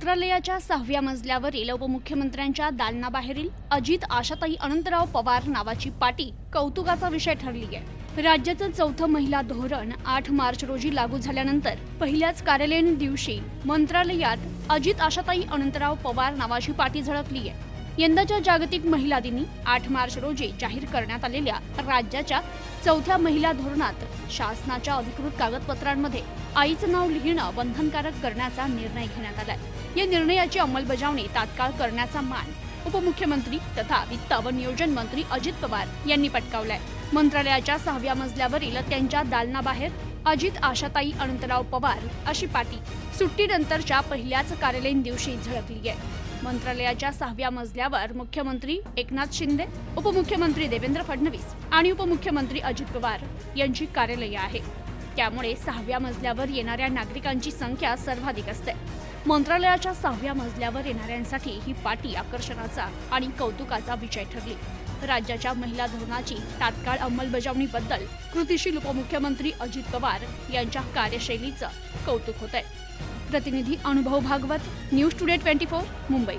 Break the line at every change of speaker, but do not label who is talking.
मंत्रालयाच्या 6व्या मजल्यावरील उपमुख्यमंत्र्यांच्या दालनाबाहेरील अजित आशाताई अनंतराव पवार नावाची पाटी कौतुकाचा विषय ठरली आहे। राज्याचं चौथं महिला धोरण 8 मार्च रोजी लागू झाल्यानंतर पहिल्याच कार्यालयीन दिवशी मंत्रालयात अजित आशाताई अनंतराव पवार नावाची पाटी झळकली आहे। यंदाच्या जागतिक महिला दिनी 8 मार्च रोजी जाहीर करण्यात आलेल्या राज्याच्या चौथ्या महिला धोरणात शासनाच्या अधिकृत कागदपत्रांमध्ये आईचं नाव लिहिणं बंधनकारक करण्याचा निर्णय घेण्यात आलाय। या निर्णयाची अंमलबजावणी तात्काळ करण्याचा मान उपमुख्यमंत्री तथा वित्त व नियोजन मंत्री अजित पवार यांनी पटकावलाय। मंत्रालयाच्या 6व्या मजल्यावरील त्यांच्या दालनाबाहेर अजित आशाताई अनंतराव पवार अशी पाटी सुट्टीनंतरच्या पहिल्याच कार्यालयीन दिवशी झळकली आहे। मंत्रालयाच्या 6व्या मजल्यावर मुख्यमंत्री एकनाथ शिंदे, उपमुख्यमंत्री देवेंद्र फडणवीस आणि उपमुख्यमंत्री अजित पवार यांची कार्यालये आहे। त्यामुळे 6व्या मजल्यावर येणाऱ्या नागरिकांची संख्या सर्वाधिक असते। मंत्रालयाच्या 6व्या मजल्यावर येणाऱ्यांसाठी ही पाटी आकर्षणाचा आणि कौतुकाचा विषय ठरली। राज्याच्या महिला धोरणाची तात्काळ अंमलबजावणीबद्दल कृतीशील उपमुख्यमंत्री अजित पवार यांच्या कार्यशैलीचं कौतुक होतंय। प्रतिनिधी अनुभव भागवत, न्यूज टुडे 24, मुंबई।